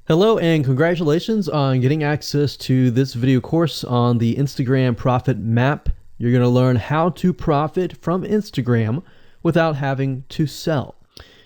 Hello and congratulations on getting access to this video course on the Instagram Profit Map. You're going to learn how to profit from Instagram without having to sell.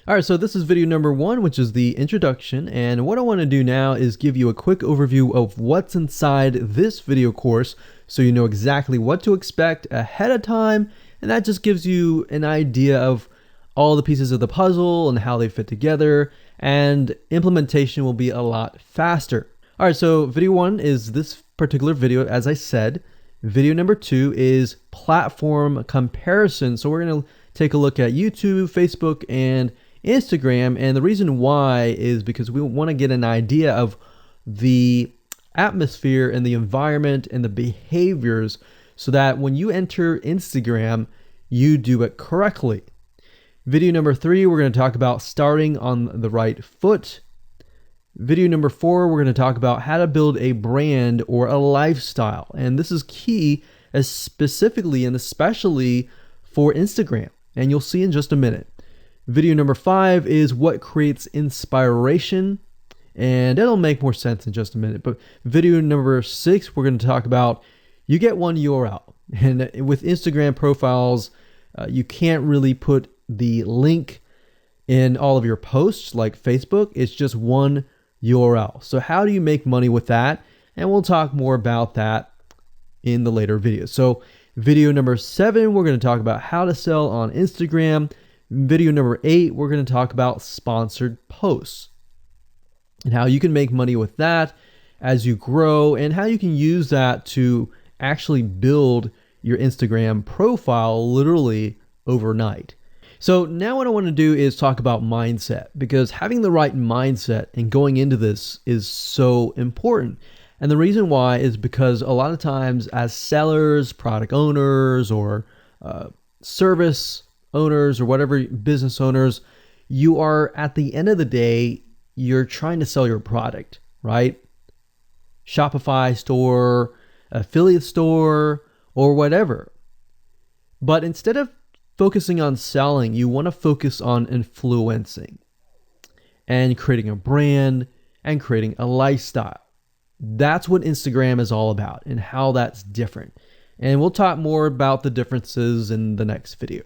All right, so this is video number 1, which is the introduction. And what I want to do now is give you a quick overview of what's inside this video course so you know exactly what to expect ahead of time. And that just gives you an idea of all the pieces of the puzzle and how they fit together, and implementation will be a lot faster. All right, so video 1 is this particular video, as I said. Video number 2 is platform comparison. So we're going to take a look at YouTube, Facebook, and Instagram. And the reason why is because we want to get an idea of the atmosphere and the environment and the behaviors so that when you enter Instagram, you do it correctly. Video number 3, we're going to talk about starting on the right foot. Video number 4, we're going to talk about how to build a brand or a lifestyle. And this is key, specifically and especially for Instagram. And you'll see in just a minute. Video number 5 is what creates inspiration. And it'll make more sense in just a minute. But video number 6, we're going to talk about you get one URL. And with Instagram profiles, you can't really put the link in all of your posts like Facebook. It's just one URL. So how do you make money with that? And we'll talk more about that in the later videos. So video number 7, we're going to talk about how to sell on Instagram. Video number 8, we're going to talk about sponsored posts and how you can make money with that as you grow and how you can use that to actually build your Instagram profile literally overnight. So now what I want to do is talk about mindset, because having the right mindset and going into this is so important. And the reason why is because a lot of times as sellers, product owners, or service owners, or whatever business owners, you are at the end of the day, you're trying to sell your product, right? Shopify store, affiliate store, or whatever. But instead of focusing on selling, you want to focus on influencing and creating a brand and creating a lifestyle. That's what Instagram is all about and how that's different. And we'll talk more about the differences in the next video.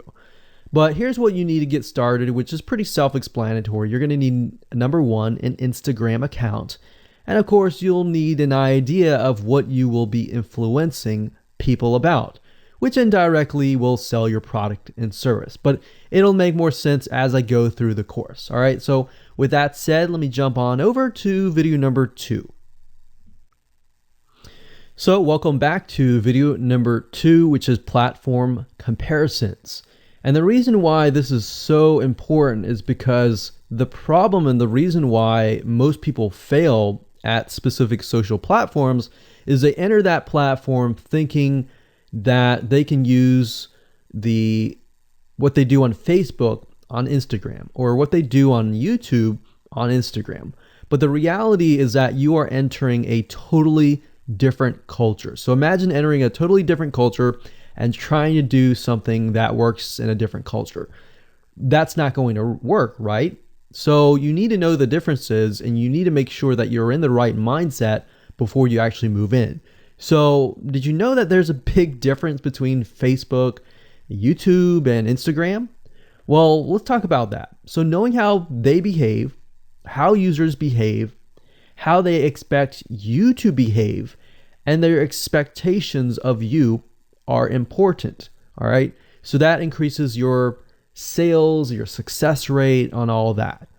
But here's what you need to get started, which is pretty self-explanatory. You're going to need, number 1, an Instagram account. And of course, you'll need an idea of what you will be influencing people about, which indirectly will sell your product and service. But it'll make more sense as I go through the course. All right, so with that said, let me jump on over to video number 2. So welcome back to video number 2, which is platform comparisons. And the reason why this is so important is because the problem and the reason why most people fail at specific social platforms is they enter that platform thinking that they can use what they do on Facebook on Instagram, or what they do on YouTube on Instagram. But the reality is that you are entering a totally different culture. So imagine entering a totally different culture and trying to do something that works in a different culture. That's not going to work, right? So you need to know the differences, and you need to make sure that you're in the right mindset before you actually move in. So did you know that there's a big difference between Facebook, YouTube, and Instagram? Well, let's talk about that. So knowing how they behave, how users behave, how they expect you to behave, and their expectations of you are important. All right. So that increases your sales, your success rate on all that.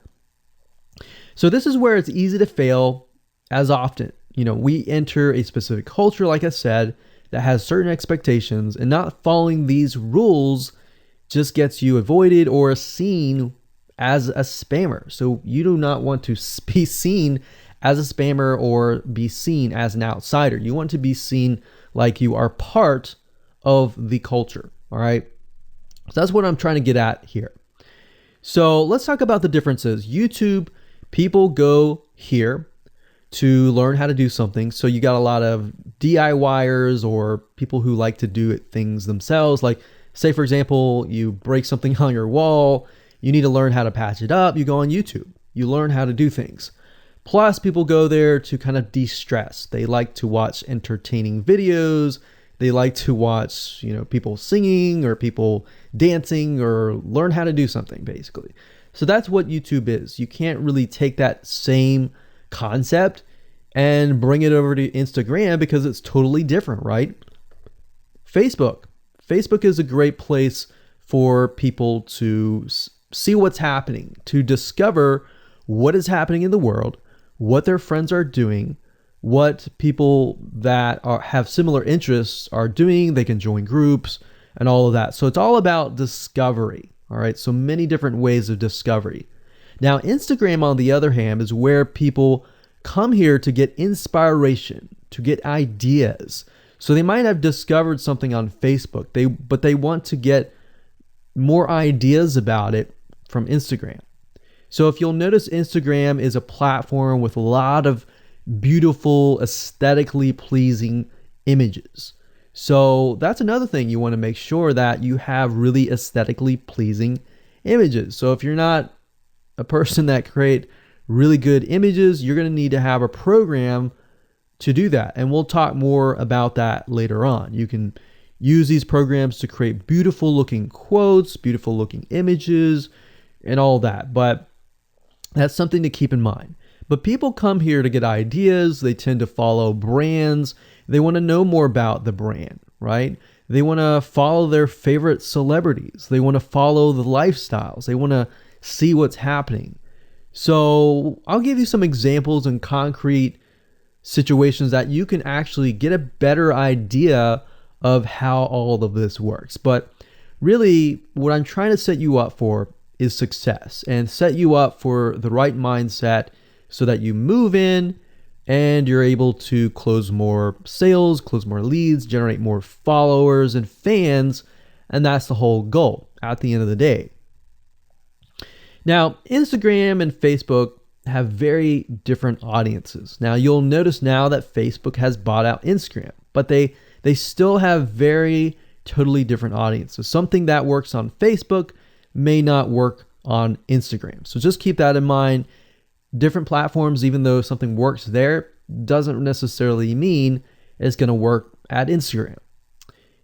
So this is where it's easy to fail as often. We enter a specific culture, like I said, that has certain expectations, and not following these rules just gets you avoided or seen as a spammer. So you do not want to be seen as a spammer or be seen as an outsider. You want to be seen like you are part of the culture. All right. So that's what I'm trying to get at here. So let's talk about the differences. YouTube, people go here to learn how to do something. So you got a lot of DIYers or people who like to do things themselves. Like, say, for example, you break something on your wall, you need to learn how to patch it up. You go on YouTube, you learn how to do things. Plus, people go there to kind of de-stress. They like to watch entertaining videos. They like to watch, people singing or people dancing or learn how to do something, basically. So that's what YouTube is. You can't really take that same concept and bring it over to Instagram because it's totally different, right? Facebook. Facebook is a great place for people to see what's happening, to discover what is happening in the world, what their friends are doing, what people that have similar interests are doing. They can join groups and all of that. So it's all about discovery. All right. So many different ways of discovery. Now, Instagram, on the other hand, is where people come here to get inspiration, to get ideas. So they might have discovered something on Facebook, but they want to get more ideas about it from Instagram. So if you'll notice, Instagram is a platform with a lot of beautiful, aesthetically pleasing images. So that's another thing. You want to make sure that you have really aesthetically pleasing images. So if you're not a person that create really good images, you're going to need to have a program to do that. And we'll talk more about that later on. You can use these programs to create beautiful looking quotes, beautiful looking images, and all that. But that's something to keep in mind. But people come here to get ideas. They tend to follow brands. They want to know more about the brand, right? They want to follow their favorite celebrities. They want to follow the lifestyles. They want to see what's happening. So I'll give you some examples and concrete situations that you can actually get a better idea of how all of this works. But really, what I'm trying to set you up for is success, and set you up for the right mindset so that you move in and you're able to close more sales, close more leads, generate more followers and fans. And that's the whole goal at the end of the day. Now, Instagram and Facebook have very different audiences. Now, you'll notice now that Facebook has bought out Instagram, but they still have very totally different audiences. Something that works on Facebook may not work on Instagram. So just keep that in mind. Different platforms, even though something works there, doesn't necessarily mean it's going to work at Instagram.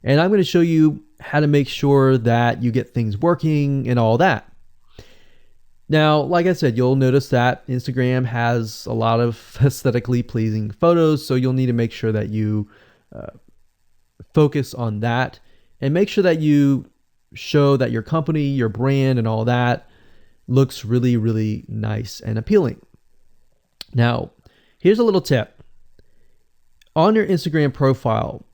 And I'm going to show you how to make sure that you get things working and all that. Now, like I said, you'll notice that Instagram has a lot of aesthetically pleasing photos, so you'll need to make sure that you focus on that and make sure that you show that your company, your brand, and all that looks really, really nice and appealing. Now, here's a little tip. On your Instagram profile,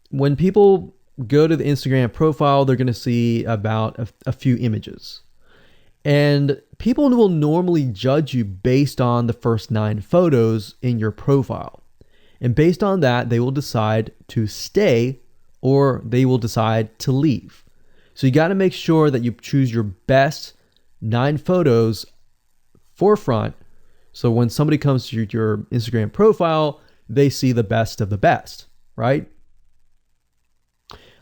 when people go to the Instagram profile, they're going to see about a few images. And people will normally judge you based on the first 9 photos in your profile. And based on that, they will decide to stay or they will decide to leave. So you got to make sure that you choose your best 9 photos forefront. So when somebody comes to your Instagram profile, they see the best of the best, right?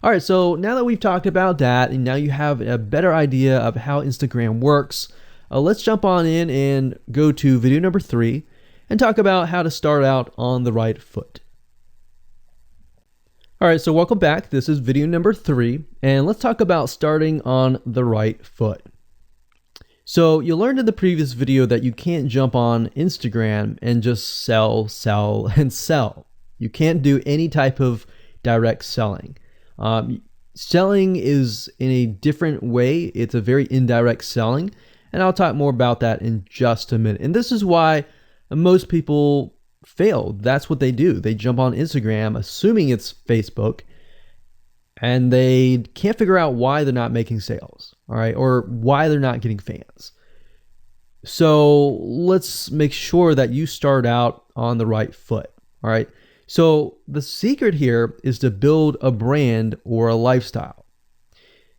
All right, so now that we've talked about that, and now you have a better idea of how Instagram works, let's jump on in and go to video number 3 and talk about how to start out on the right foot. All right, so welcome back. This is video number 3, and let's talk about starting on the right foot. So you learned in the previous video that you can't jump on Instagram and just sell, and sell. You can't do any type of direct selling. Selling is in a different way. It's a very indirect selling, and I'll talk more about that in just a minute. And this is why most people fail. That's what they do. They jump on Instagram assuming it's Facebook, and they can't figure out why they're not making sales, all right, or why they're not getting fans. So let's make sure that you start out on the right foot, all right? So the secret here is to build a brand or a lifestyle.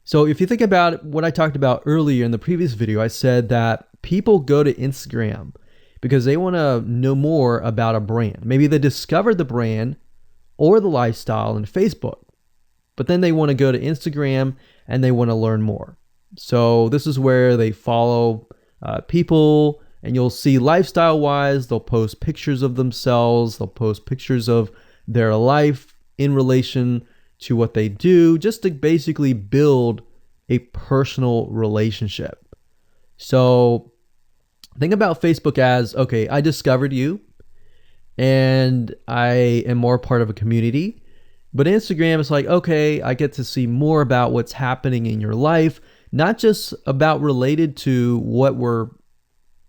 So if you think about what I talked about earlier in the previous video, I said that people go to Instagram because they want to know more about a brand. Maybe they discovered the brand or the lifestyle in Facebook, but then they want to go to Instagram and they want to learn more. So this is where they follow people And you'll see lifestyle wise, they'll post pictures of themselves, they'll post pictures of their life in relation to what they do, just to basically build a personal relationship. So think about Facebook as, okay, I discovered you and I am more part of a community. But Instagram is like, okay, I get to see more about what's happening in your life, not just about related to what we're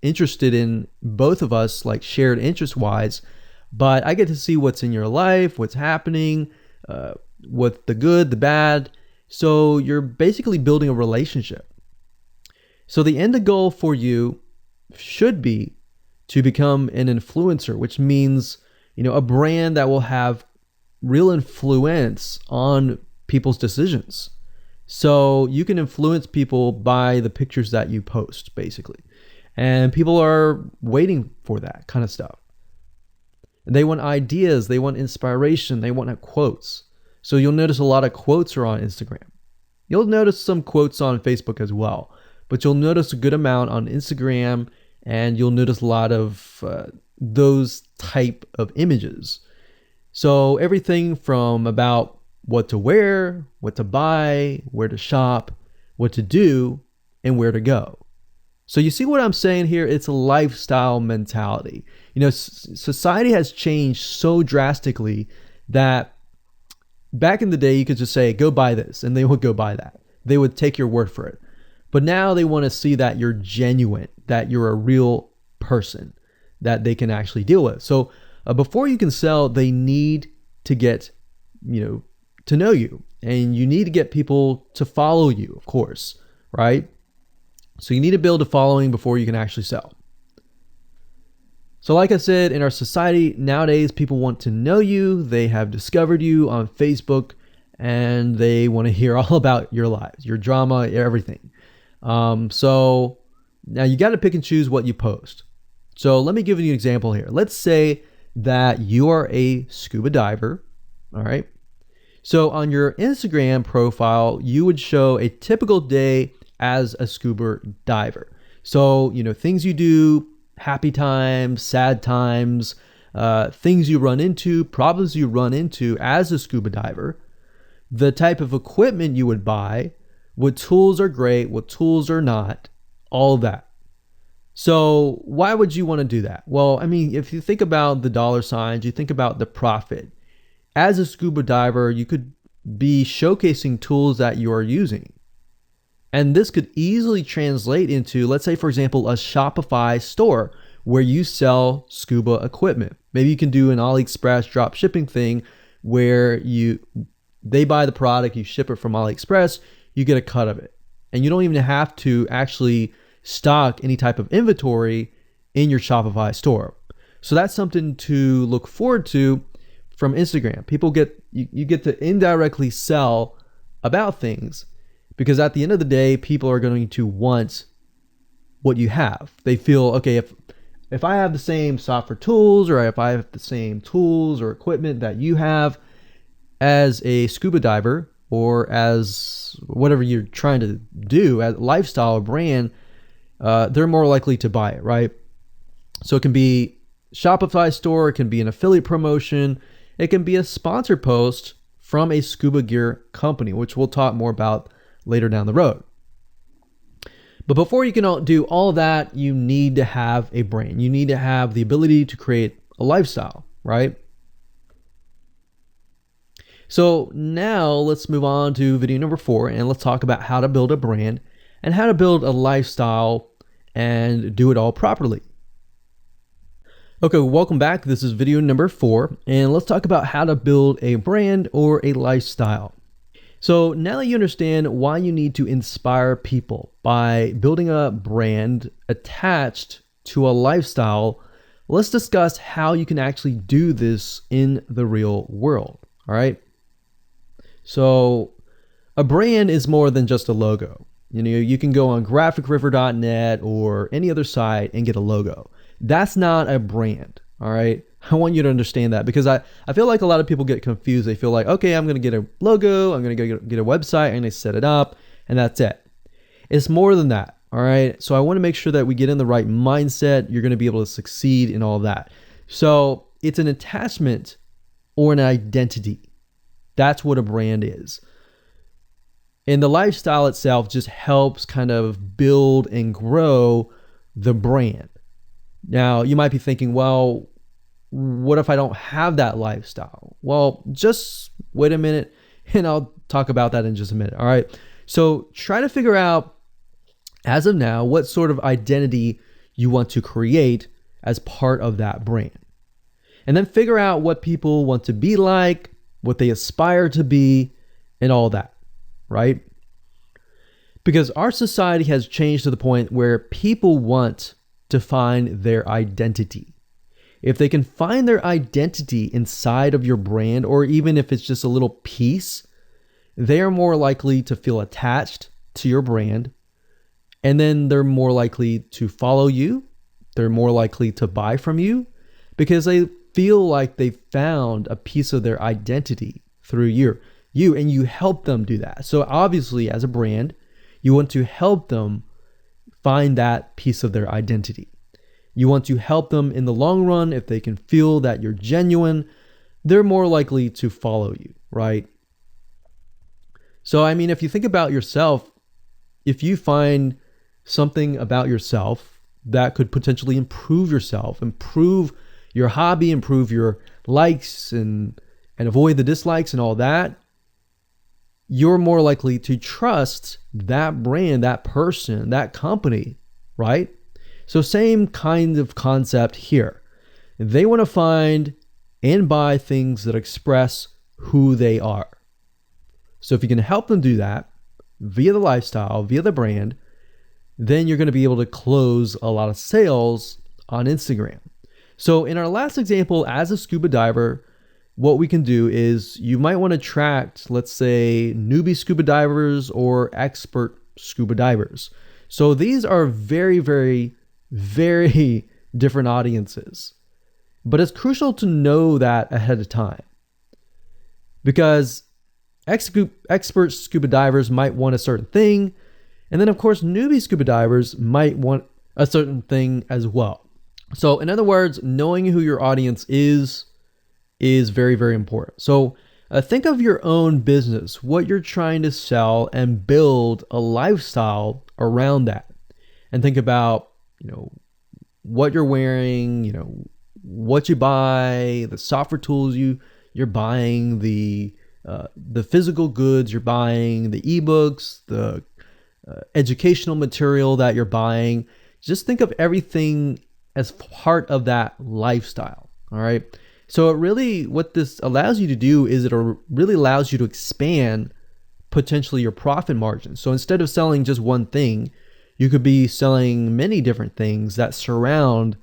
interested in, both of us, like shared interest wise, but I get to see what's in your life, what's happening, what the good, the bad. So you're basically building a relationship. So the end goal for you should be to become an influencer, which means, a brand that will have real influence on people's decisions. So you can influence people by the pictures that you post, basically. And people are waiting for that kind of stuff. They want ideas, they want inspiration, they want quotes. So you'll notice a lot of quotes are on Instagram. You'll notice some quotes on Facebook as well, but you'll notice a good amount on Instagram, and you'll notice a lot of those type of images. So everything from about what to wear, what to buy, where to shop, what to do, and where to go. So you see what I'm saying here? It's a lifestyle mentality. Society has changed so drastically that back in the day, you could just say, go buy this, and they would go buy that. They would take your word for it. But now they want to see that you're genuine, that you're a real person that they can actually deal with. So before you can sell, they need to get, to know you, and you need to get people to follow you, of course, right? So you need to build a following before you can actually sell. So like I said, in our society nowadays, people want to know you. They have discovered you on Facebook, and they want to hear all about your lives, your drama, everything. So now you got to pick and choose what you post. So let me give you an example here. Let's say that you are a scuba diver, all right? So on your Instagram profile, you would show a typical day as a scuba diver. So, things you do, happy times, sad times, things you run into, problems you run into as a scuba diver, the type of equipment you would buy, what tools are great, what tools are not, all that. So why would you want to do that? Well, if you think about the dollar signs, you think about the profit. As a scuba diver, you could be showcasing tools that you are using. And this could easily translate into, let's say, for example, a Shopify store where you sell scuba equipment. Maybe you can do an AliExpress drop shipping thing where they buy the product, you ship it from AliExpress, you get a cut of it. And you don't even have to actually stock any type of inventory in your Shopify store. So that's something to look forward to from Instagram. You get to indirectly sell about things, because at the end of the day, people are going to want what you have. They feel, okay, if I have the same software tools, or if I have the same tools or equipment that you have as a scuba diver, or as whatever you're trying to do as a lifestyle brand, they're more likely to buy it, right? So it can be Shopify store, it can be an affiliate promotion, it can be a sponsor post from a scuba gear company, which we'll talk more about later down the road. But before you can do all of that, you need to have a brand. You need to have the ability to create a lifestyle, right? So now let's move on to video number 4, and let's talk about how to build a brand and how to build a lifestyle and do it all properly. Okay, welcome back. This is video number 4, and let's talk about how to build a brand or a lifestyle. So now that you understand why you need to inspire people by building a brand attached to a lifestyle, let's discuss how you can actually do this in the real world. All right. So a brand is more than just a logo. You can go on graphicriver.net or any other site and get a logo. That's not a brand. All right. I want you to understand that, because I feel like a lot of people get confused. They feel like, okay, I'm going to get a logo, I'm going to go get a website, I'm going to set it up, and that's it. It's more than that. All right. So I want to make sure that we get in the right mindset. You're going to be able to succeed in all that. So it's an attachment or an identity. That's what a brand is. And the lifestyle itself just helps kind of build and grow the brand. Now, you might be thinking, well, what if I don't have that lifestyle? Well, just wait a minute and I'll talk about that in just a minute. All right. So try to figure out, as of now, what sort of identity you want to create as part of that brand. And then figure out what people want to be like, what they aspire to be, and all that, right? Because our society has changed to the point where people want to find their identity. If they can find their identity inside of your brand, or even if it's just a little piece, they are more likely to feel attached to your brand. And then they're more likely to follow you. They're more likely to buy from you because they feel like they found a piece of their identity through you, and you help them do that. So obviously, as a brand, you want to help them find that piece of their identity. You want to help them in the long run. If they can feel that you're genuine, they're more likely to follow you, right? So, I mean, if you think about yourself, if you find something about yourself that could potentially improve yourself, improve your hobby, improve your likes and avoid the dislikes and all that, you're more likely to trust that brand, that person, that company, right? So same kind of concept here. They want to find and buy things that express who they are. So if you can help them do that via the lifestyle, via the brand, then you're going to be able to close a lot of sales on Instagram. So in our last example, as a scuba diver, what we can do is you might want to attract, let's say, newbie scuba divers or expert scuba divers. So these are very, very, very different audiences. But it's crucial to know that ahead of time, because expert scuba divers might want a certain thing. And then, of course, newbie scuba divers might want a certain thing as well. So in other words, knowing who your audience is very, very important. So think of your own business, what you're trying to sell, and build a lifestyle around that. And think about, what you're wearing, what you buy, the software tools you're buying, the physical goods you're buying, the ebooks, the educational material that you're buying. Just think of everything as part of that lifestyle. All right. So what this allows you to do is it really allows you to expand potentially your profit margin. So instead of selling just one thing, you could be selling many different things that surround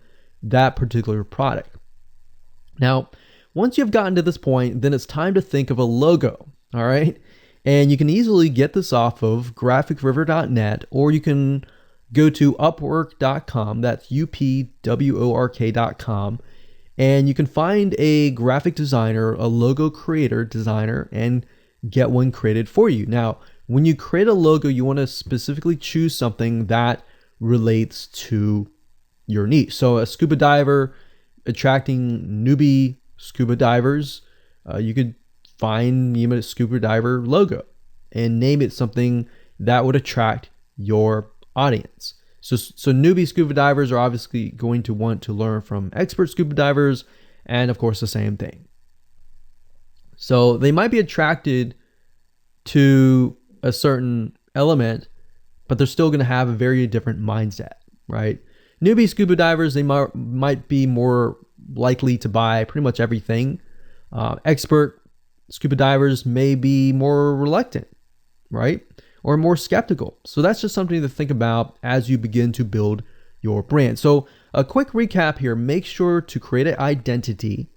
that particular product. Now, once you've gotten to this point, then it's time to think of a logo. All right. And you can easily get this off of graphicriver.net, or you can go to upwork.com. That's upwork.com. And you can find a graphic designer, a logo creator, designer, and get one created for you. Now, when you create a logo, you want to specifically choose something that relates to your niche. So a scuba diver attracting newbie scuba divers, you could find a scuba diver logo and name it something that would attract your audience. So newbie scuba divers are obviously going to want to learn from expert scuba divers, and of course the same thing. So they might be attracted to a certain element, but they're still going to have a very different mindset, right? Newbie scuba divers, they might be more likely to buy pretty much everything. Expert scuba divers may be more reluctant, right? Or more skeptical. So that's just something to think about as you begin to build your brand. So a quick recap here: make sure to create an identity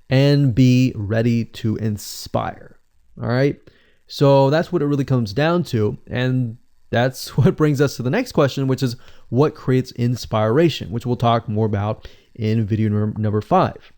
and be ready to inspire. All right. So that's what it really comes down to. And that's what brings us to the next question, which is what creates inspiration, which we'll talk more about in video number 5.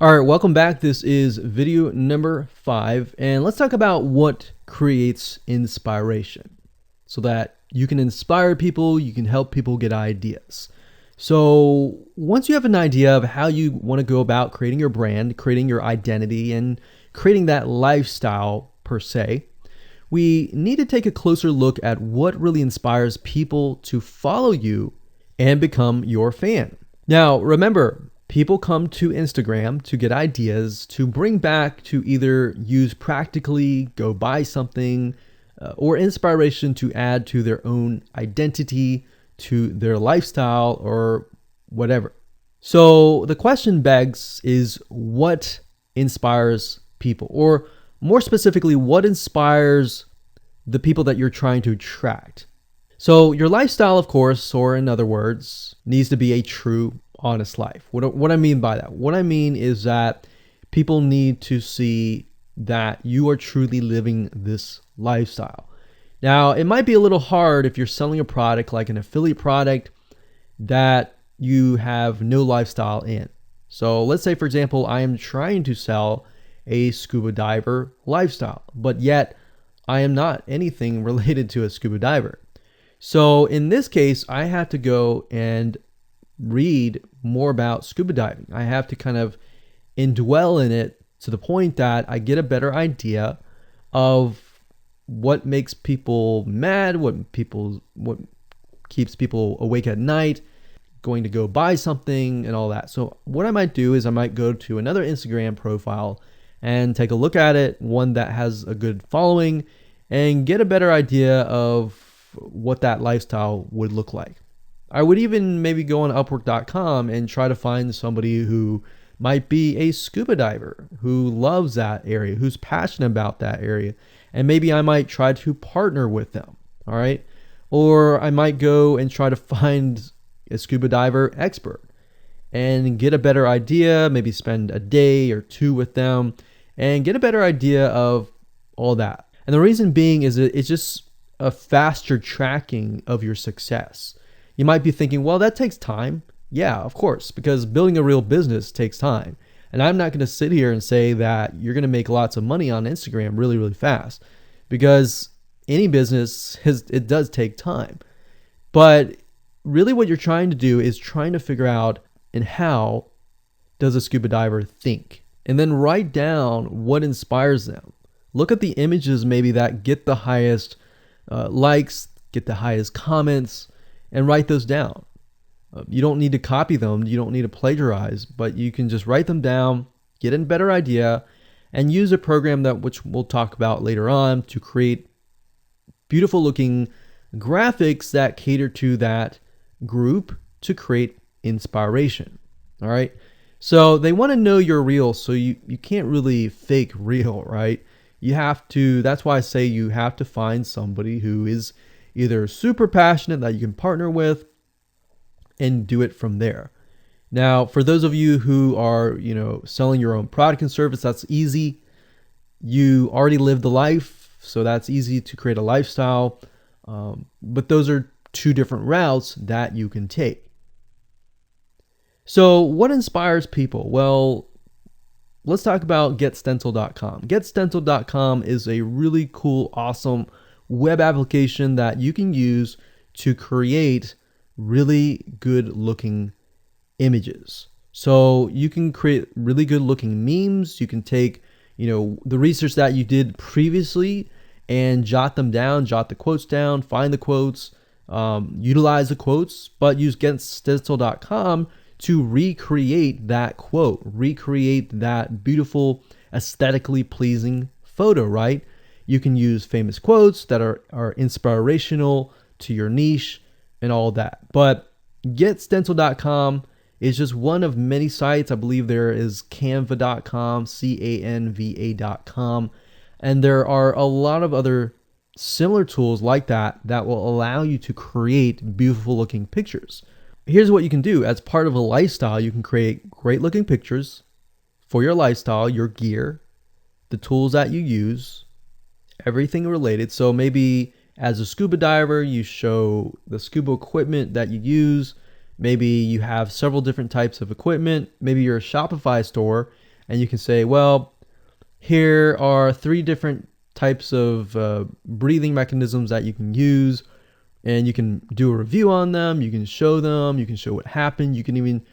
All right, welcome back. This is video number 5, and let's talk about what creates inspiration so that You can inspire people, you can help people get ideas. So once you have an idea of how you want to go about creating your brand, creating your identity, and creating that lifestyle per se, we need to take a closer look at what really inspires people to follow you and become your fan. Now, remember, people come to Instagram to get ideas to bring back to either use practically, go buy something, or inspiration to add to their own identity, to their lifestyle, or whatever. So the question begs is, what inspires people? Or more specifically, what inspires the people that you're trying to attract? So your lifestyle, of course, or in other words, needs to be a true, honest life. What I mean by that? What I mean is that people need to see that you are truly living this lifestyle. Now, it might be a little hard if you're selling a product like an affiliate product that you have no lifestyle in. So let's say, for example, I am trying to sell a scuba diver lifestyle, but yet I am not anything related to a scuba diver. So in this case, I have to go and read more about scuba diving. I have to kind of indwell in it to the point that I get a better idea of what makes people mad, what keeps people awake at night, going to go buy something and all that. So what I might do is I might go to another Instagram profile and take a look at it, one that has a good following, and get a better idea of what that lifestyle would look like. I would even maybe go on Upwork.com and try to find somebody who might be a scuba diver, who loves that area, who's passionate about that area. And maybe I might try to partner with them, all right? Or I might go and try to find a scuba diver expert and get a better idea, maybe spend a day or two with them and get a better idea of all that. And the reason being is it's just a faster tracking of your success. You might be thinking, well, that takes time. Yeah, of course, because building a real business takes time. And I'm not going to sit here and say that you're going to make lots of money on Instagram really, really fast, because any business it does take time. But really what you're trying to do is trying to figure out, and how does a scuba diver think? And then write down what inspires them. Look at the images maybe that get the highest likes, get the highest comments, and write those down. You don't need to copy them. You don't need to plagiarize, but you can just write them down, get a better idea, and use a program which we'll talk about later on to create beautiful looking graphics that cater to that group to create inspiration. All right. So they want to know you're real. So you can't really fake real, right? You have to, that's why I say you have to find somebody who is either super passionate that you can partner with and do it from there. Now, for those of you who are, selling your own product and service, that's easy. You already live the life, so that's easy to create a lifestyle. But those are two different routes that you can take. So what inspires people? Well, let's talk about getstencil.com. Getstencil.com is a really cool, awesome web application that you can use to create really good looking images. So you can create really good looking memes. You can take, the research that you did previously and jot them down, jot the quotes down, find the quotes, utilize the quotes, but use getstencil.com to recreate that quote, recreate that beautiful, aesthetically pleasing photo, right? You can use famous quotes that are inspirational to your niche and all that. But getstencil.com is just one of many sites. I believe there is canva.com, canva.com. And there are a lot of other similar tools like that will allow you to create beautiful looking pictures. Here's what you can do. As part of a lifestyle, you can create great looking pictures for your lifestyle, your gear, the tools that you use, everything related. So maybe as a scuba diver, you show the scuba equipment that you use. Maybe you have several different types of equipment. Maybe you're a Shopify store and you can say, well, here are 3 different types of breathing mechanisms that you can use. and you can do a review on them. You can show them. You can show what happened. You can even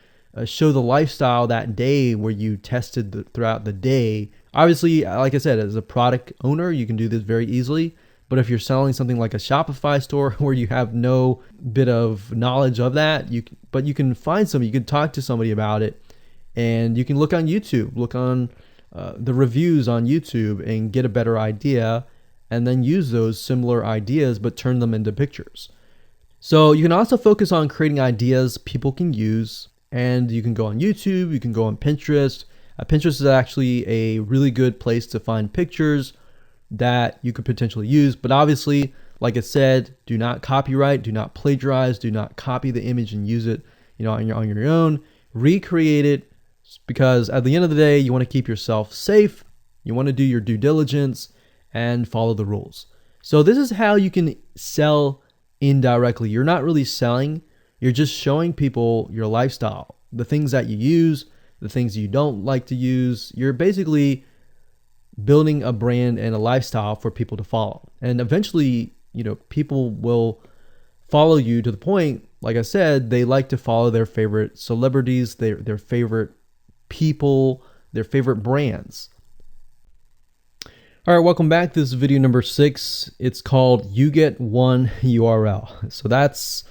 show the lifestyle that day where you tested throughout the day. Obviously, like I said, as a product owner, you can do this very easily. But if you're selling something like a Shopify store where you have no bit of knowledge of that, you can find somebody, you can talk to somebody about it, and you can look on YouTube, look on the reviews on YouTube and get a better idea, and then use those similar ideas but turn them into pictures. So you can also focus on creating ideas people can use, and you can go on YouTube, you can go on Pinterest. Pinterest is actually a really good place to find pictures that you could potentially use. But obviously, like I said, do not copyright, do not plagiarize, do not copy the image and use it, on your own. Recreate it, because at the end of the day, you want to keep yourself safe. You want to do your due diligence and follow the rules. So this is how you can sell indirectly. You're not really selling, you're just showing people your lifestyle, the things that you use, the things you don't like to use. You're basically building a brand and a lifestyle for people to follow. And eventually, people will follow you to the point, like I said, they like to follow their favorite celebrities, their favorite people, their favorite brands. All right, welcome back. This is video number 6. It's called You Get One URL. So that's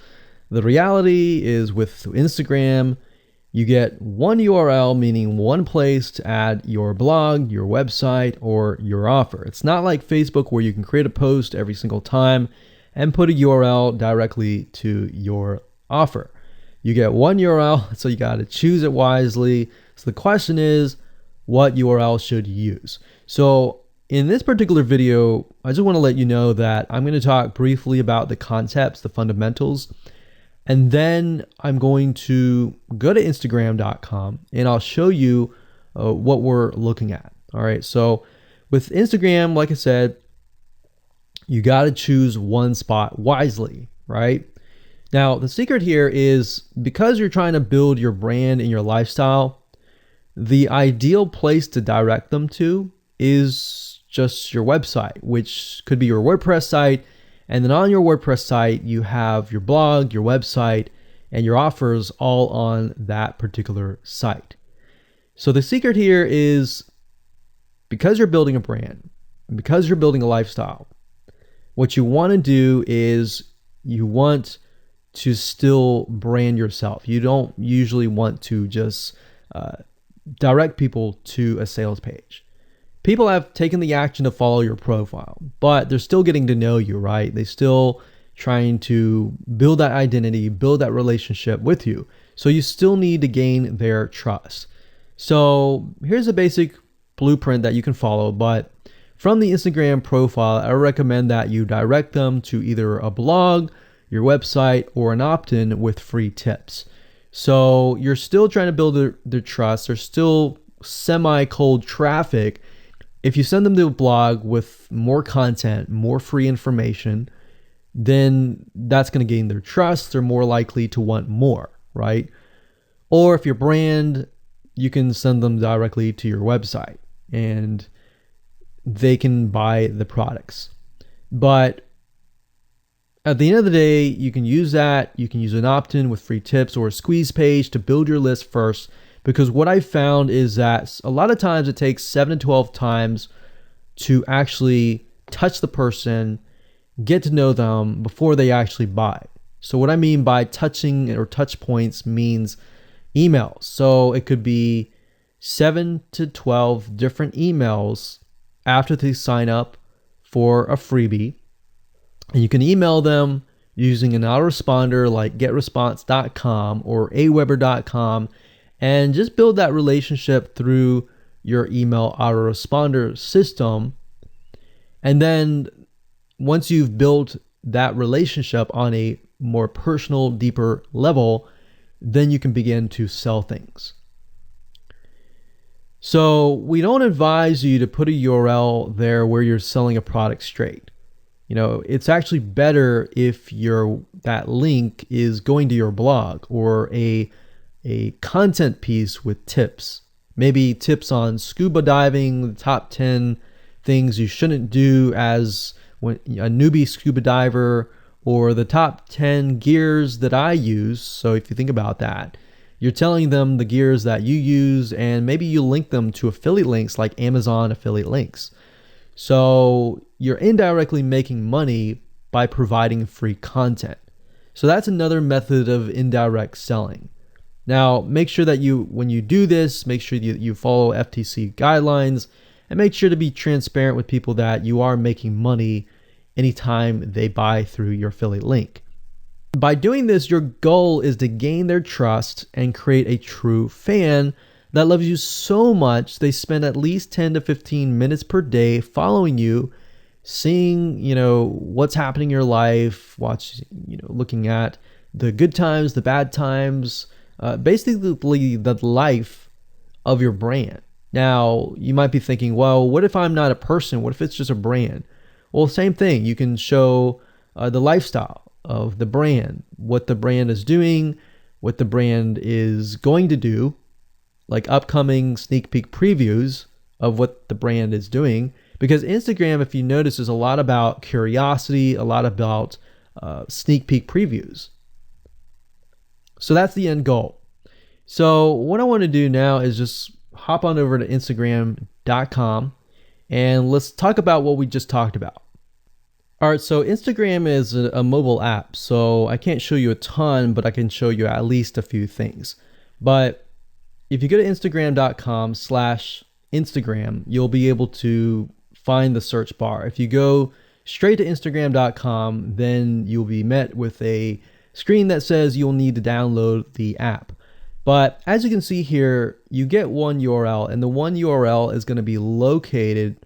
the reality is with Instagram, you get one URL, meaning one place to add your blog, your website, or your offer. It's not like Facebook where you can create a post every single time and put a URL directly to your offer. You get one URL, so you got to choose it wisely. So the question is, what URL should you use? So in this particular video, I just want to let you know that I'm going to talk briefly about the concepts, the fundamentals. And then I'm going to go to Instagram.com and I'll show you what we're looking at. All right. So with Instagram, like I said, you got to choose one spot wisely, right? Now, the secret here is because you're trying to build your brand and your lifestyle, the ideal place to direct them to is just your website, which could be your WordPress site. And then on your WordPress site, you have your blog, your website, and your offers all on that particular site. So the secret here is because you're building a brand, and because you're building a lifestyle, what you want to do is you want to still brand yourself. You don't usually want to just direct people to a sales page. People have taken the action to follow your profile, but they're still getting to know you, right? They're still trying to build that identity, build that relationship with you. So you still need to gain their trust. So here's a basic blueprint that you can follow, but from the Instagram profile, I recommend that you direct them to either a blog, your website, or an opt-in with free tips. So you're still trying to build their trust. There's still semi-cold traffic. If you send them to a blog with more content, more free information, then that's going to gain their trust. They're more likely to want more, right? Or if your brand, you can send them directly to your website and they can buy the products. But at the end of the day, you can use that. You can use an opt-in with free tips or a squeeze page to build your list first. Because what I found is that a lot of times it takes 7 to 12 times to actually touch the person, get to know them before they actually buy. So what I mean by touching or touch points means emails. So it could be 7 to 12 different emails after they sign up for a freebie. And you can email them using an autoresponder like getresponse.com or aweber.com. And just build that relationship through your email autoresponder system. And then once you've built that relationship on a more personal, deeper level, then you can begin to sell things. So we don't advise you to put a URL there where you're selling a product straight. It's actually better if that link is going to your blog or a content piece with tips, maybe tips on scuba diving, the top 10 things you shouldn't do as a newbie scuba diver, or the top 10 gears that I use. So if you think about that, you're telling them the gears that you use, and maybe you link them to affiliate links like Amazon affiliate links. So you're indirectly making money by providing free content. So that's another method of indirect selling. Now, make sure that when you do this, make sure you follow FTC guidelines, and make sure to be transparent with people that you are making money anytime they buy through your affiliate link. By doing this, your goal is to gain their trust and create a true fan that loves you so much they spend at least 10 to 15 minutes per day following you, seeing, what's happening in your life, looking at the good times, the bad times, basically the life of your brand. Now, you might be thinking, well, what if I'm not a person? What if it's just a brand? Well, same thing. You can show the lifestyle of the brand, what the brand is doing, what the brand is going to do, like upcoming sneak peek previews of what the brand is doing. Because Instagram, if you notice, is a lot about curiosity, a lot about sneak peek previews. So that's the end goal. So what I want to do now is just hop on over to Instagram.com and let's talk about what we just talked about. All right, so Instagram is a mobile app, so I can't show you a ton, but I can show you at least a few things. But if you go to Instagram.com/Instagram, you'll be able to find the search bar. If you go straight to Instagram.com, then you'll be met with a screen that says you'll need to download the app. But as you can see here, you get one URL, and the one URL is going to be located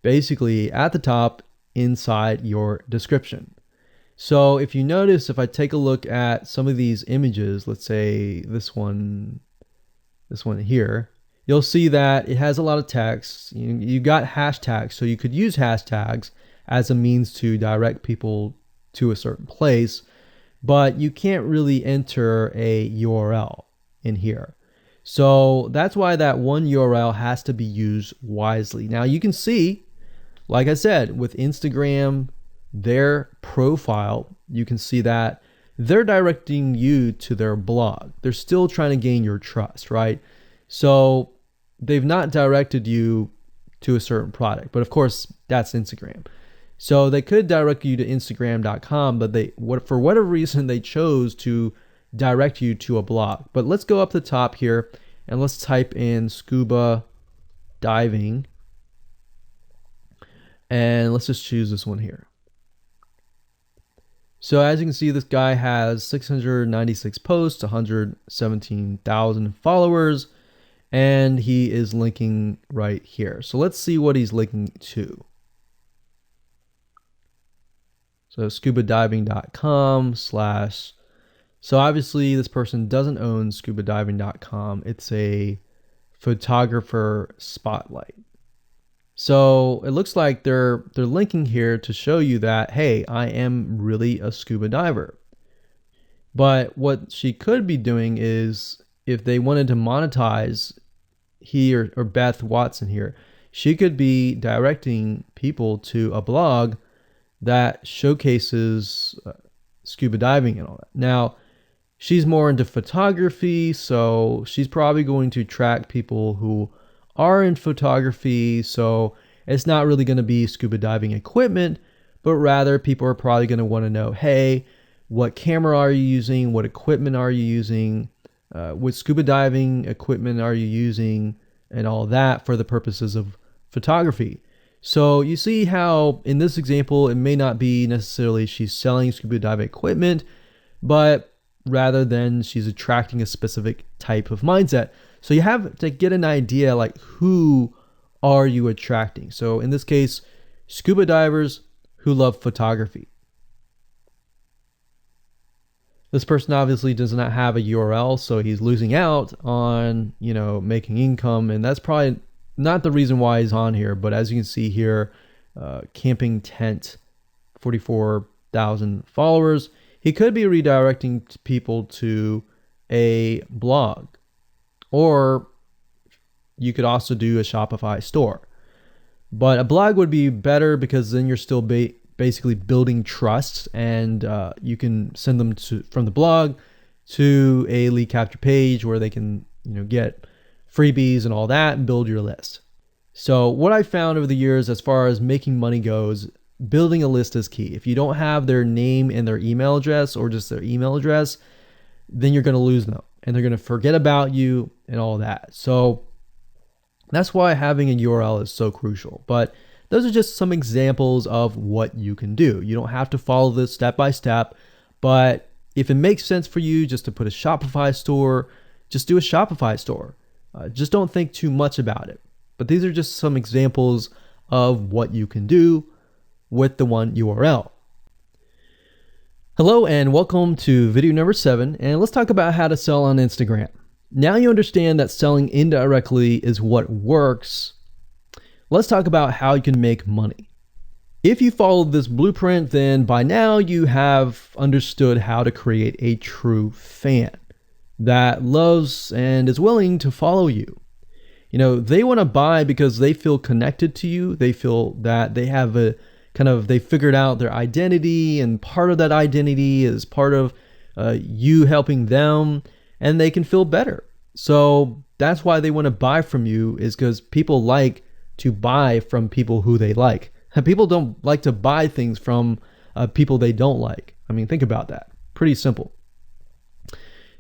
basically at the top inside your description. So if you notice, if I take a look at some of these images, let's say this one here, you'll see that it has a lot of text. You got hashtags, so you could use hashtags as a means to direct people to a certain place, but you can't really enter a URL in here. So that's why that one URL has to be used wisely. Now you can see, like I said, with Instagram, their profile, you can see that they're directing you to their blog. They're still trying to gain your trust, right? So they've not directed you to a certain product, but of course that's Instagram. So they could direct you to Instagram.com, but for whatever reason, they chose to direct you to a blog. But let's go up the top here and let's type in scuba diving. And let's just choose this one here. So as you can see, this guy has 696 posts, 117,000 followers, and he is linking right here. So let's see what he's linking to. So scubadiving.com/. So obviously this person doesn't own scubadiving.com. It's a photographer spotlight. So it looks like they're linking here to show you that, hey, I am really a scuba diver. But what she could be doing is, if they wanted to monetize he or Beth Watson here, she could be directing people to a blog that showcases scuba diving and all that. Now, she's more into photography, so she's probably going to attract people who are in photography. So it's not really going to be scuba diving equipment, but rather people are probably going to want to know, hey, what camera are you using? What equipment are you using? What scuba diving equipment are you using? And all that for the purposes of photography. So you see how in this example, it may not be necessarily she's selling scuba diving equipment, but rather than she's attracting a specific type of mindset. So you have to get an idea, like, who are you attracting? So in this case, scuba divers who love photography. This person obviously does not have a URL, so he's losing out on, making income. And that's probably not the reason why he's on here. But as you can see here, camping tent, 44,000 followers. He could be redirecting people to a blog. Or you could also do a Shopify store. But a blog would be better because then you're still basically building trust, and you can send them from the blog to a lead capture page where they can get freebies and all that and build your list. So what I found over the years as far as making money goes, building a list is key. If you don't have their name and their email address, or just their email address, then you're going to lose them and they're going to forget about you and all that. So that's why having a URL is so crucial. But those are just some examples of what you can do. You don't have to follow this step by step, but if it makes sense for you just to put a Shopify store, just do a Shopify store. Just don't think too much about it. But these are just some examples of what you can do with the one URL. Hello and welcome to video number 7, and let's talk about how to sell on Instagram. Now you understand that selling indirectly is what works. Let's talk about how you can make money. If you followed this blueprint, then by now you have understood how to create a true fan that loves and is willing to follow you. They want to buy because they feel connected to you. They feel that they have they figured out their identity, and part of that identity is part of you helping them, and they can feel better. So that's why they want to buy from you, is because people like to buy from people who they like. And people don't like to buy things from people they don't like. I mean, think about that. Pretty simple.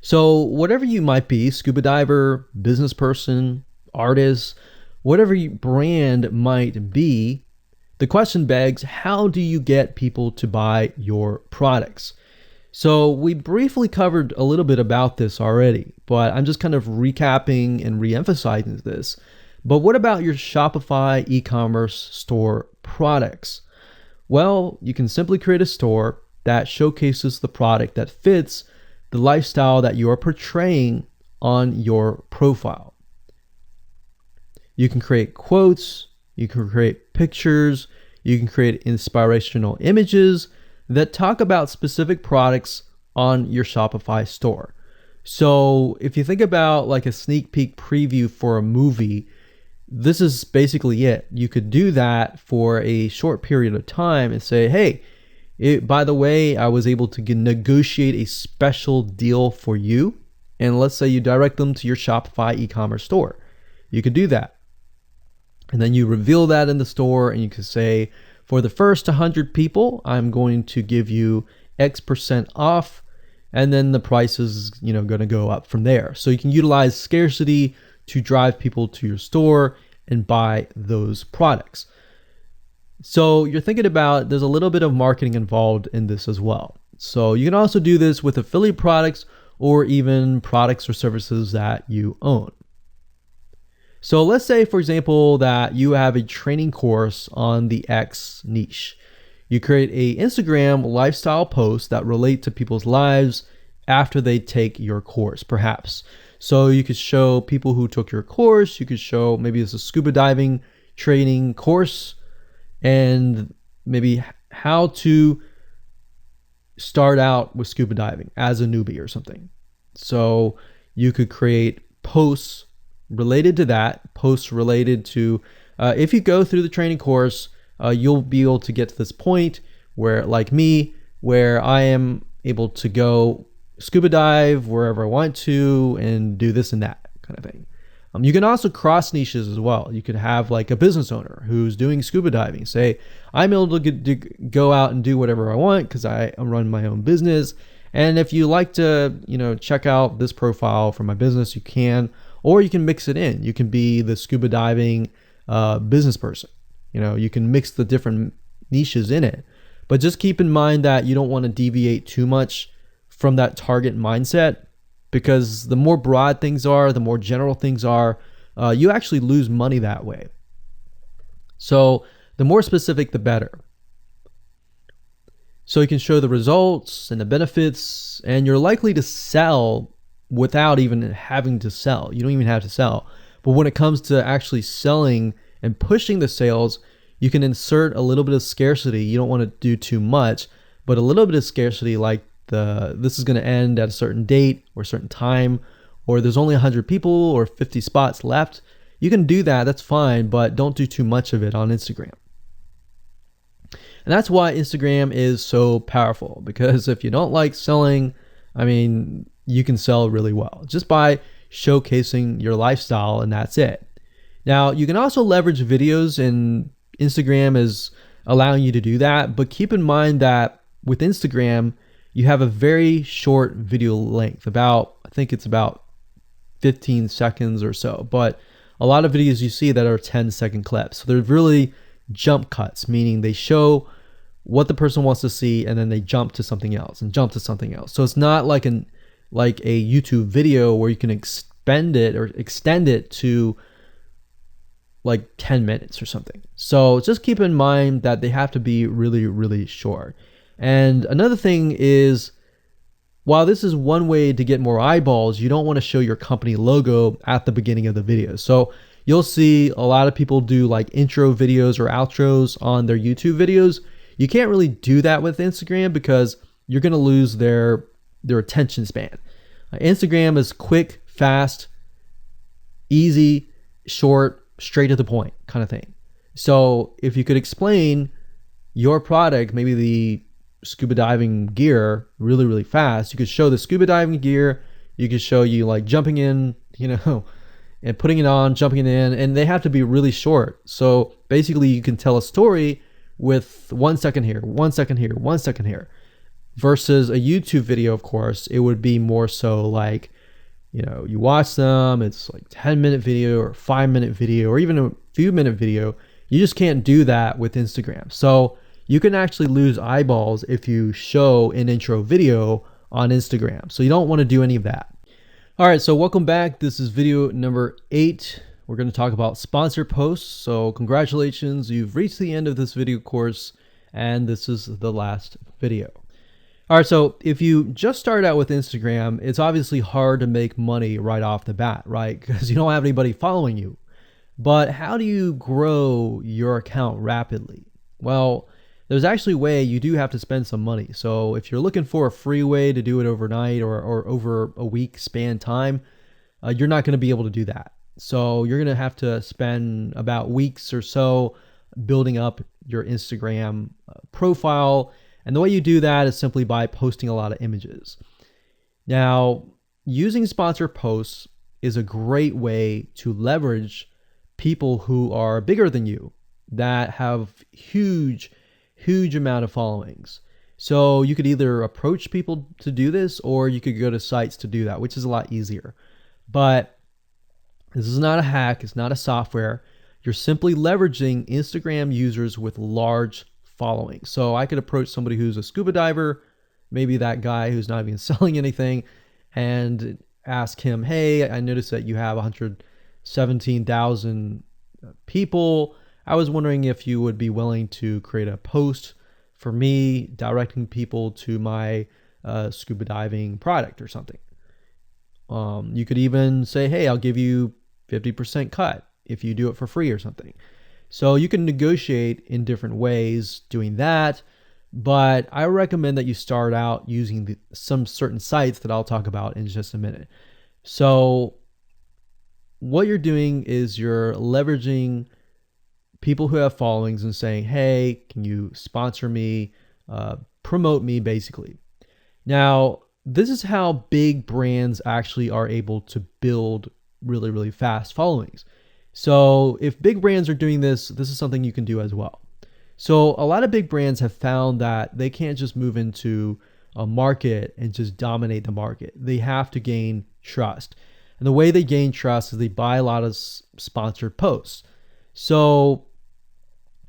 So whatever you might be, scuba diver, business person, artist, whatever your brand might be, the question begs, how do you get people to buy your products? So we briefly covered a little bit about this already, but I'm just kind of recapping and re-emphasizing this. But what about your Shopify e-commerce store products? Well, you can simply create a store that showcases the product that fits the lifestyle that you are portraying on your profile. You can create quotes, you can create pictures, you can create inspirational images that talk about specific products on your Shopify store. So if you think about like a sneak peek preview for a movie, this is basically it. You could do that for a short period of time and say, hey, by the way, I was able to negotiate a special deal for you. And let's say you direct them to your Shopify e-commerce store. You could do that. And then you reveal that in the store, and you can say, for the first 100 people, I'm going to give you X% off. And then the price is, going to go up from there. So you can utilize scarcity to drive people to your store and buy those products. So you're thinking about, there's a little bit of marketing involved in this as well. So you can also do this with affiliate products or even products or services that you own. So let's say, for example, that you have a training course on the X niche. You create a Instagram lifestyle post that relate to people's lives after they take your course, perhaps. So you could show people who took your course, you could show maybe it's a scuba diving training course, and maybe how to start out with scuba diving as a newbie or something. So you could create posts related to that, posts related to, if you go through the training course, you'll be able to get to this point where, like me, where I am able to go scuba dive wherever I want to and do this and that kind of thing. You can also cross niches as well. You could have like a business owner who's doing scuba diving. Say, I'm able to go out and do whatever I want because I run my own business. And if you like to, check out this profile for my business, you can, or you can mix it in. You can be the scuba diving business person. You can mix the different niches in it. But just keep in mind that you don't want to deviate too much from that target mindset, because the more broad things are, the more general things are, you actually lose money that way. So the more specific, the better. So you can show the results and the benefits, and you're likely to sell without even having to sell. You don't even have to sell. But when it comes to actually selling and pushing the sales, you can insert a little bit of scarcity. You don't want to do too much, but a little bit of scarcity, like this is going to end at a certain date or a certain time, or there's only 100 people or 50 spots left. You can do that, that's fine, but don't do too much of it on Instagram. And that's why Instagram is so powerful, because if you don't like selling, I mean, you can sell really well just by showcasing your lifestyle, and that's it. Now, you can also leverage videos, and Instagram is allowing you to do that, but keep in mind that with Instagram, you have a very short video length, I think it's about 15 seconds or so, but a lot of videos you see that are 10-second clips. So they're really jump cuts, meaning they show what the person wants to see and then they jump to something else and jump to something else. So it's not like a YouTube video where you can extend it to like 10 minutes or something. So just keep in mind that they have to be really, really short. And another thing is, while this is one way to get more eyeballs, you don't want to show your company logo at the beginning of the video. So you'll see a lot of people do like intro videos or outros on their YouTube videos. You can't really do that with Instagram because you're going to lose their attention span. Instagram is quick, fast, easy, short, straight to the point kind of thing. So if you could explain your product, maybe the scuba diving gear, really, really fast, you could show the scuba diving gear, you could show you like jumping in, and putting it on, jumping in, and they have to be really short. So basically you can tell a story with 1 second here, 1 second here, 1 second here, versus a YouTube video. Of course, it would be more so like, you watch them, it's like 10-minute video or 5-minute video or even a few minute video. You just can't do that with Instagram. So you can actually lose eyeballs if you show an intro video on Instagram. So you don't want to do any of that. All right, so welcome back. This is video number 8. We're going to talk about sponsor posts. So congratulations, you've reached the end of this video course, and this is the last video. All right, so if you just start out with Instagram, it's obviously hard to make money right off the bat, right? Because you don't have anybody following you. But how do you grow your account rapidly? Well, there's actually a way. You do have to spend some money. So if you're looking for a free way to do it overnight or over a week span time, you're not going to be able to do that. So you're going to have to spend about weeks or so building up your Instagram profile. And the way you do that is simply by posting a lot of images. Now, using sponsor posts is a great way to leverage people who are bigger than you, that have huge amount of followings. So you could either approach people to do this, or you could go to sites to do that, which is a lot easier. But this is not a hack. It's not a software. You're simply leveraging Instagram users with large followings. So I could approach somebody who's a scuba diver, maybe that guy who's not even selling anything, and ask him, hey, I noticed that you have 117,000 people. I was wondering if you would be willing to create a post for me directing people to my scuba diving product or something. You could even say, hey, I'll give you 50% cut if you do it for free or something. So you can negotiate in different ways doing that. But I recommend that you start out using some certain sites that I'll talk about in just a minute. So what you're doing is you're leveraging people who have followings and saying, hey, can you sponsor me, promote me, basically. Now, this is how big brands actually are able to build really, really fast followings. So if big brands are doing this, this is something you can do as well. So a lot of big brands have found that they can't just move into a market and just dominate the market. They have to gain trust. And the way they gain trust is they buy a lot of sponsored posts. So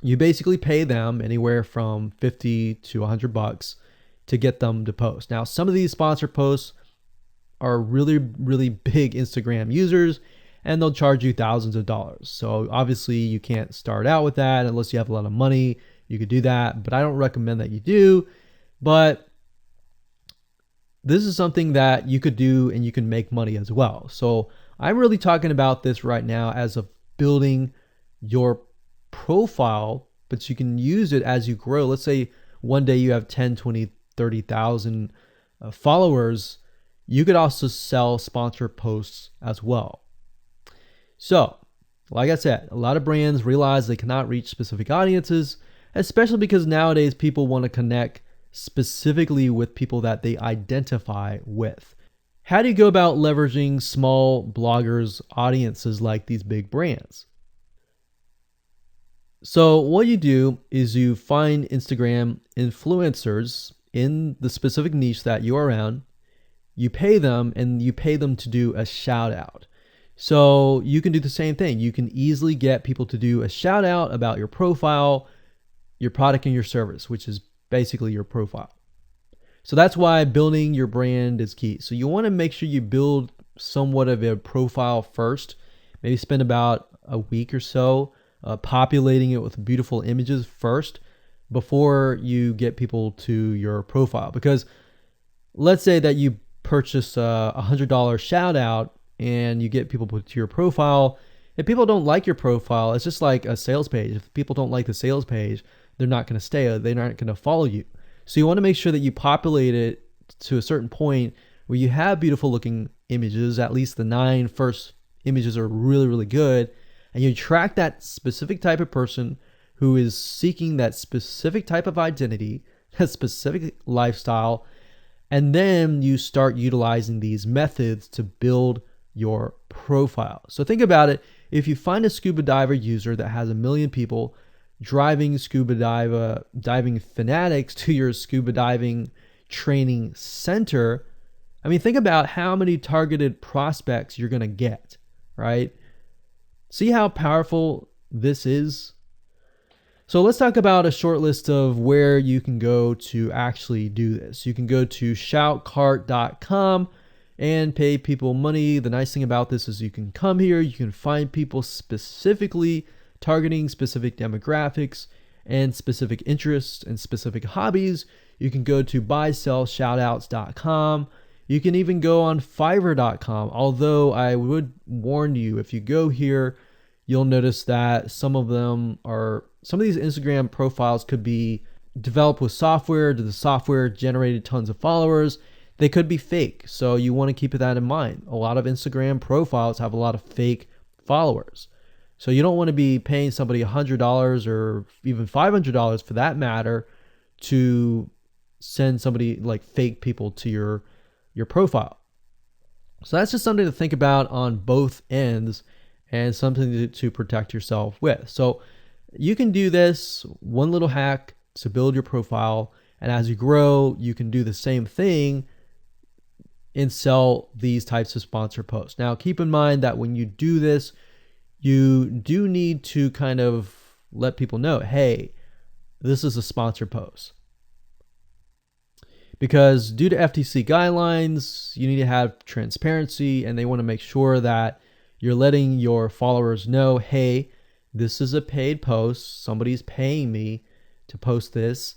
you basically pay them anywhere from $50 to $100 to get them to post. Now, some of these sponsored posts are really, really big Instagram users, and they'll charge you thousands of dollars. So obviously you can't start out with that unless you have a lot of money. You could do that, but I don't recommend that you do. But this is something that you could do and you can make money as well. So I'm really talking about this right now as of building your profile, but you can use it as you grow. Let's say one day you have 10, 20, 30,000 followers. You could also sell sponsored posts as well. So, like I said, a lot of brands realize they cannot reach specific audiences. especially because nowadays people want to connect specifically with people that they identify with. How do you go about leveraging small bloggers' audiences like these big brands? So what you do is you find Instagram influencers in the specific niche that you are in. You pay them, and you pay them to do a shout out. So you can do the same thing. You can easily get people to do a shout out about your profile, your product, and your service, which is basically your profile. So that's why building your brand is key. So you want to make sure you build somewhat of a profile first. Maybe spend about a week or so populating it with beautiful images first before you get people to your profile. Because let's say that you purchase a $100 shout out and you get people to your profile. If people don't like your profile, it's just like a sales page. If people don't like the sales page, they're not going to stay. They're not going to follow you. So you want to make sure that you populate it to a certain point where you have beautiful looking images. At least the 9 first images are really, really good. And you attract that specific type of person who is seeking that specific type of identity, that specific lifestyle. And then you start utilizing these methods to build your profile. So think about it. If you find a scuba diver user that has 1 million people driving scuba diving fanatics to your scuba diving training center, I mean, think about how many targeted prospects you're going to get, right? See how powerful this is? So let's talk about a short list of where you can go to actually do this. You can go to shoutcart.com and pay people money. The nice thing about this is you can come here, you can find people specifically targeting specific demographics and specific interests and specific hobbies. You can go to buysellshoutouts.com. You can even go on fiverr.com. Although I would warn you, if you go here, you'll notice that some of these Instagram profiles could be developed with software. The software generated tons of followers. They could be fake. So you want to keep that in mind. A lot of Instagram profiles have a lot of fake followers. So you don't want to be paying somebody $100 or even $500 for that matter to send somebody like fake people to your profile. So that's just something to think about on both ends and something to protect yourself with. So you can do this one little hack to build your profile. And as you grow, you can do the same thing and sell these types of sponsor posts. Now, keep in mind that when you do this, you do need to kind of let people know, hey, this is a sponsored post. Because due to FTC guidelines, you need to have transparency, and they want to make sure that you're letting your followers know, hey, this is a paid post. Somebody's paying me to post this,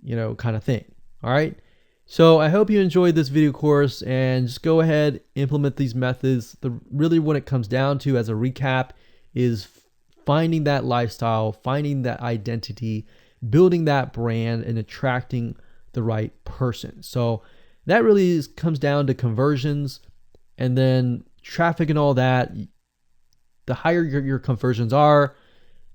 kind of thing. All right. So I hope you enjoyed this video course, and just go ahead, implement these methods. Really what it comes down to as a recap is finding that lifestyle, finding that identity, building that brand, and attracting the right person. So that really comes down to conversions, and then traffic and all that. The higher your conversions are,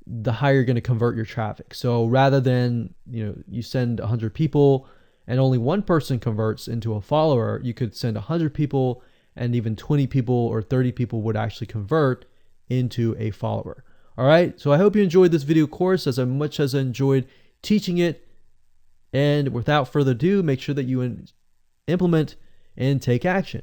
the higher you're going to convert your traffic. So rather than, you send 100 people and only one person converts into a follower, you could send 100 people and even 20 people or 30 people would actually convert into a follower. All right. So I hope you enjoyed this video course as much as I enjoyed teaching it. And without further ado, make sure that you implement and take action.